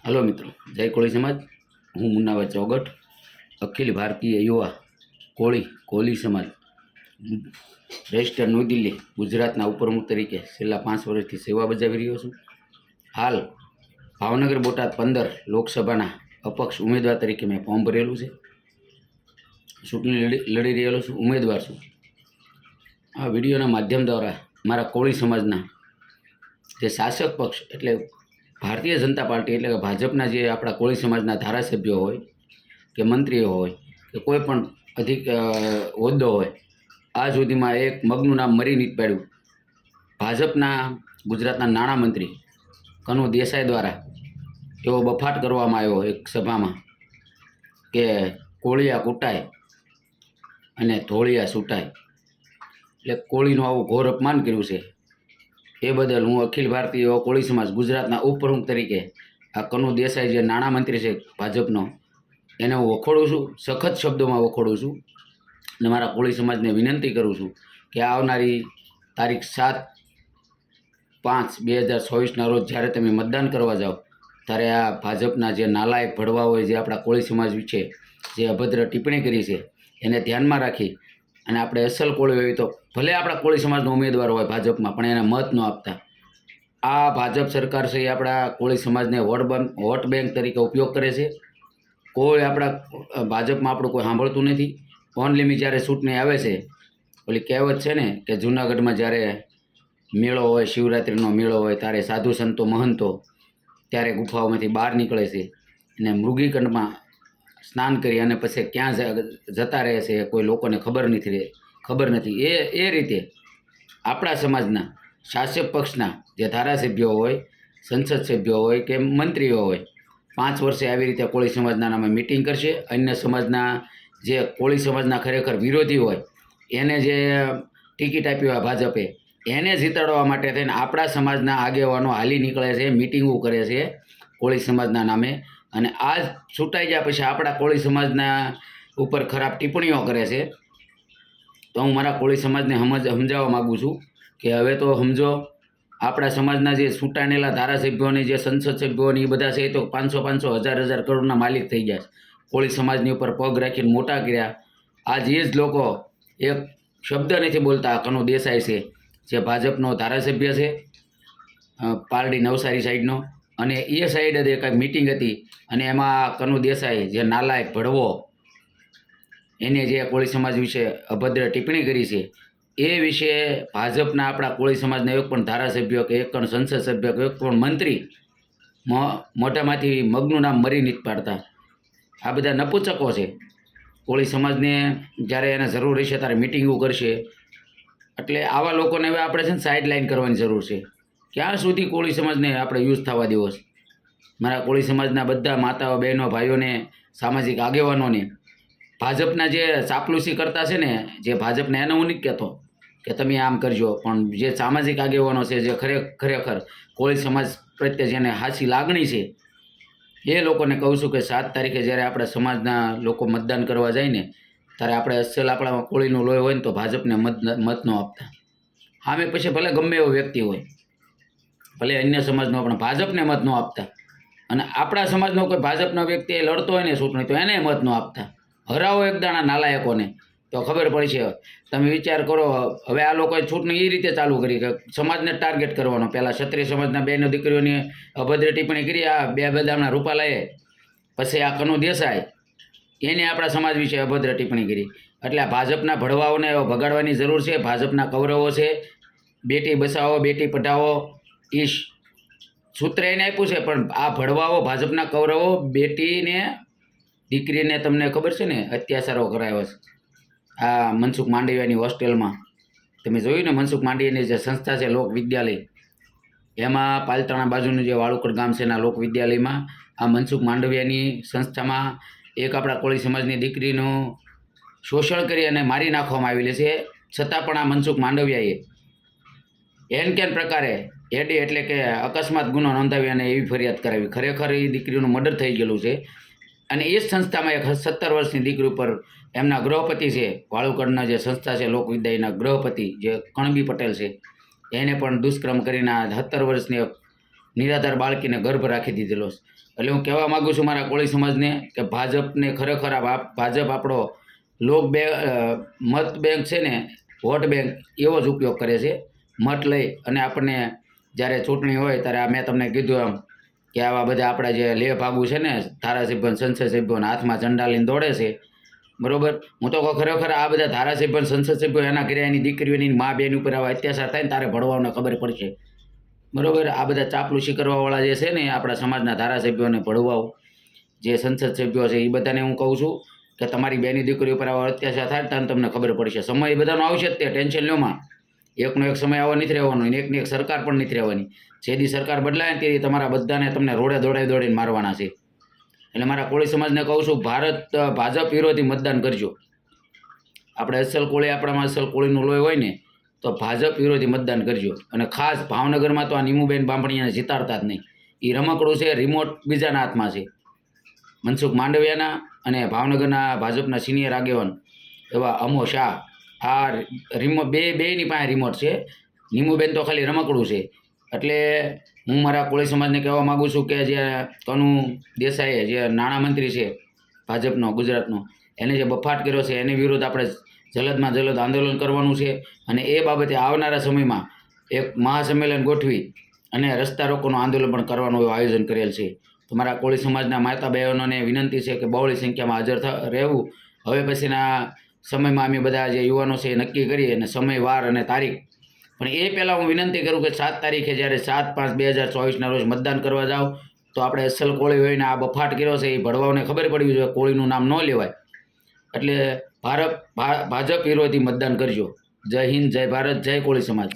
Hello મિત્રો, જય કોળી સમાજ. હું મુન્નાભાઈ ચોગટ, અખિલ ભારતીય યુવા કોળી સમાજ રજિસ્ટર ન્યૂ દિલ્હી ગુજરાતના ઉપપ્રમુખ તરીકે છેલ્લા 5 વર્ષથી સેવા બજાવી રહ્યો છું. હાલ ભાવનગર બોટાદ 15 લોકસભાના અપક્ષ ઉમેદવાર તરીકે મેં ફોર્મ ભરેલું છે. ચૂંટણી લડી રહેલો છું, ઉમેદવાર છું. આ વિડીયોના માધ્યમ દ્વારા મારા કોળી સમાજના જે શાસક પક્ષ એટલે ભારતીય જનતા પાર્ટી એટલે કે ભાજપના જે આપણા કોળી સમાજના ધારાસભ્યો હોય કે મંત્રીઓ હોય કે કોઈ પણ હોદ્દો હોય, આ સુધીમાં એક મગનું નામ મરી નથી પાડ્યું. ભાજપના ગુજરાતના નાણામંત્રી કનુ દેસાઈ દ્વારા એવો બફાટ કરવામાં આવ્યો એક સભામાં કે કોળિયા કૂટાય અને ધોળિયા છૂટાય, એટલે કોળીનું આવું ઘોર અપમાન કર્યું છે. એ બદલ હું અખિલ ભારતીય કોળી સમાજ ગુજરાતના ઉપપ્રમુખ તરીકે આ કનુ દેસાઈ જે નાણામંત્રી છે ભાજપનો, એને હું વખોડું છું, સખત શબ્દોમાં વખોડું છું. અને મારા કોળી સમાજને વિનંતી કરું છું કે આવનારી તારીખ 7/5/2024ના રોજ જ્યારે તમે મતદાન કરવા જાઓ ત્યારે આ ભાજપના જે નાલાયક ભડવાઓએ જે આપણા કોળી સમાજ વિશે જે અભદ્ર ટિપ્પણી કરી છે એને ધ્યાનમાં રાખી અને આપણે અસલ કોળી હોય તો ભલે આપણા કોળી સમાજનો ઉમેદવાર હોય ભાજપમાં, પણ એને મત ન આપતા. આ ભાજપ સરકાર છે એ આપણા કોળી સમાજને વોટ બેંક તરીકે ઉપયોગ કરે છે. કોઈ આપણા ભાજપમાં આપણું કોઈ સાંભળતું નથી. ઓનલી જ્યારે ચૂંટણી આવે છે, ઓલી કહેવત છે ને કે જૂનાગઢમાં જ્યારે મેળો હોય, શિવરાત્રિનો મેળો હોય, ત્યારે સાધુ સંતો મહંતો ત્યારે ગુફાઓમાંથી બહાર નીકળે છે અને મૃગીકંડમાં સ્નાન કરી અને પછી ક્યાં જતા રહે છે કોઈ લોકોને ખબર નથી. એ રીતે આપણા સમાજના શાસક પક્ષના જે ધારાસભ્યો હોય, સંસદ સભ્યો હોય કે મંત્રીઓ હોય, 5 વર્ષે આવી રીતે કોળી સમાજના નામે મિટિંગ કરશે. અન્ય સમાજના જે કોળી સમાજના ખરેખર વિરોધી હોય એને જે ટિકિટ આપી હોય ભાજપે, એને જીતાડવા માટે થઈને આપણા સમાજના આગેવાનો હાલી નીકળે છે, મિટિંગો કરે છે કોળી સમાજના નામે. અને આ છૂટાઈ ગયા પછી આપણા કોળી સમાજના ઉપર ખરાબ ટિપ્પણીઓ કરે છે. તો હું મારા કોળી સમાજને સમજાવવા માગું છું કે હવે તો સમજો, આપણા સમાજના જે છૂટાણેલા ધારાસભ્યોની જે સંસદ સભ્યોની એ બધા છે એ તો 500 1000 કરોડના માલિક થઈ ગયા છે. કોળી સમાજની ઉપર પગ રાખીને મોટા કર્યા. આજ એ જ લોકો એક શબ્દ નથી બોલતા. કનુ દેસાઈ છે જે ભાજપનો ધારાસભ્ય છે, પારડી નવસારી સાઈડનો, અને એ સાઈડ જ એક મિટિંગ હતી અને એમાં કનુ દેસાઈ જે નાલાયક ભડવો એને જે કોળી સમાજ વિશે અભદ્ર ટિપ્પણી કરી છે એ વિશે ભાજપના આપણા કોળી સમાજના એક પણ ધારાસભ્ય કે એક પણ સંસદ સભ્ય કે એક પણ મંત્રી મોઢામાંથી મગનું નામ મરી નથી પાડતા. આ બધા નપુચકો છે. કોળી સમાજને જ્યારે એને જરૂર રહેશે ત્યારે મિટિંગો કરશે. એટલે આવા લોકોને હવે આપણે છે ને સાઈડ લાઈન કરવાની જરૂર છે. ક્યાં સુધી કોળી સમાજને આપણે યુઝ થવા દેવો છે? મારા કોળી સમાજના બધા માતાઓ, બહેનો, ભાઈઓને, સામાજિક આગેવાનોને ભાજપના જે ચાપલુસી કરતા છે ને, જે ભાજપને એને હું નથી કહેતો કે તમે આમ કરજો, પણ જે સામાજિક આગેવાનો છે, જે ખરેખર કોળી સમાજ પ્રત્યે જેને સાચી લાગણી છે, એ લોકોને કહું છું કે 7 તારીખે જ્યારે આપણા સમાજના લોકો મતદાન કરવા જાય ને ત્યારે આપણે અસલ આપણામાં કોળીનું લોહી હોય ને તો ભાજપને મત ન આપતા. સામે પછી ભલે ગમે એવો વ્યક્તિ હોય, ભલે અન્ય સમાજનો, પણ ભાજપને મત ન આપતા. અને આપણા સમાજનો કોઈ ભાજપનો વ્યક્તિ લડતો હોય ને ચૂંટણી તો એને મત ન આપતા. હરાવો એક દાણા નાલાયકોને તો ખબર પડશે. તમે વિચાર કરો, હવે આ લોકોએ ચૂંટણી એ રીતે ચાલુ કરી કે સમાજને ટાર્ગેટ કરવાનો. પહેલાં ક્ષત્રિય સમાજના બહેનો દીકરીઓની અભદ્ર ટિપ્પણી કરી આ બે બદામના રૂપાલાએ, પછી આ કનુ દેસાઈ એને આપણા સમાજ વિશે અભદ્ર ટિપ્પણી કરી. એટલે આ ભાજપના ભડવાઓને ભગાડવાની જરૂર છે. ભાજપના કૌરવો છે, બેટી બચાવો બેટી પઢાઓ એ સૂત્ર એને આપ્યું છે, પણ આ ભડવાઓ ભાજપના કૌરવો બેટીને દીકરીને તમને ખબર છે ને અત્યાચારો કરાવ્યો છે. આ મનસુખ માંડવિયાની હોસ્ટેલમાં તમે જોયું ને, મનસુખ માંડવિયાની જે સંસ્થા છે લોક વિદ્યાલય, એમાં પાલતાણા બાજુનું જે વાળુકડ ગામ છે એના લોક વિદ્યાલયમાં આ મનસુખ માંડવિયાની સંસ્થામાં એક આપણા કોળી સમાજની દીકરીનું શોષણ કરી અને મારી નાખવામાં આવેલી છે. છતાં પણ આ મનસુખ માંડવિયાએ એન પ્રકારે એડી એટલે કે અકસ્માત ગુનો નોંધાવી અને એવી ફરિયાદ કરાવી. ખરેખર એ દીકરીનું મર્ડર થઈ ગયેલું છે. અને એ જ સંસ્થામાં એક 17 વર્ષની દીકરી ઉપર એમના ગૃહપતિ છે, વાળુકડના જે સંસ્થા છે લોકવિદ્યાના ગૃહપતિ જે કણબી પટેલ છે, એને પણ દુષ્કર્મ કરીને 17 વર્ષની નિરાધાર બાળકીને ગર્ભ રાખી દીધેલો છે. એટલે હું કહેવા માગું છું મારા કોળી સમાજને કે ભાજપને ખરેખર ભાજપ આપણો મત બેંક છે ને, વોટ બેંક એવો જ ઉપયોગ કરે છે. મત લઈ અને આપણને જ્યારે ચૂંટણી હોય ત્યારે મેં તમને કીધું એમ કે આવા બધા આપણા જે લે ભાગુ છે ને ધારાસભ્ય સંસદ સભ્યોના હાથમાં ઝંડા લઈને દોડે છે, બરોબર. હું તો કહું ખરેખર આ બધા ધારાસભ્ય સંસદ સભ્યો એના ઘરે એની દીકરીઓની મા બેન ઉપર આવા અત્યાચાર થાય ને તારે ભણવાને ખબર પડશે, બરોબર. આ બધા ચાપલુસી કરવાવાળા જે છે ને આપણા સમાજના ધારાસભ્યોને ભળવાઓ જે સંસદ સભ્યો છે એ બધાને હું કહું છું કે તમારી બેની દીકરી ઉપર આવા અત્યાચાર થાય ને તમને ખબર પડશે. સમય એ બધાનો આવશે જ, તે ટેન્શન લ્યોમાં. એકનો એક સમય આવો નથી રહેવાનો, એકની એક સરકાર પણ નથી રહેવાની. જેથી સરકાર બદલાય ને તેથી તમારા બધાને તમને રોડે દોડીને મારવાના છે. એટલે મારા કોળી સમાજને કહું છું, ભાજપ વિરોધી મતદાન કરજો. આપણે અસલ કોળી, આપણામાં અસલ કોળીનું લોહી હોય ને તો ભાજપ વિરોધી મતદાન કરજો. અને ખાસ ભાવનગરમાં તો આ નીમુબેન બાંભણીયાને જીતાડતા જ નહીં. એ રમકડું છે, રિમોટ બીજાના હાથમાં છે, મનસુખ માંડવિયાના અને ભાવનગરના ભાજપના સિનિયર આગેવાન એવા અમો શાહ. આ રિમોટ બેની પાસે રિમોટ છે. નીમુબેન તો ખાલી રમકડું છે. એટલે હું મારા કોળી સમાજને કહેવા માગું છું કે જે કનુ દેસાઈએ, જે નાણામંત્રી છે ભાજપનો ગુજરાતનો, એને જે બફાટ કર્યો છે એની વિરુદ્ધ આપણે જલદમાં જલદ આંદોલન કરવાનું છે. અને એ બાબતે આવનારા સમયમાં એક મહાસંમેલન ગોઠવી અને રસ્તા રોકોનું આંદોલન પણ કરવાનું એવું આયોજન કરેલ છે. તો મારા કોળી સમાજના માતા બહેનોને વિનંતી છે કે બહોળી સંખ્યામાં હાજર રહેવું. હવે પછીના સમયમાં અમે બધા જે યુવાનો છે એ નક્કી કરીએ, અને સમય, વાર અને તારીખ. પણ એ પહેલાં હું વિનંતી કરું કે 7 તારીખે જ્યારે 7/5/2024ના રોજ મતદાન કરવા જાઓ તો આપણે અસલ કોળી હોઈને આ બફાટ કર્યો છે એ ભડવાઓને ખબર પડવી જોઈએ, કોળીનું નામ ન લેવાય. એટલે ભાજપ વિરોધી મતદાન કરજો. જય હિન્દ, જય ભારત, જય કોળી સમાજ.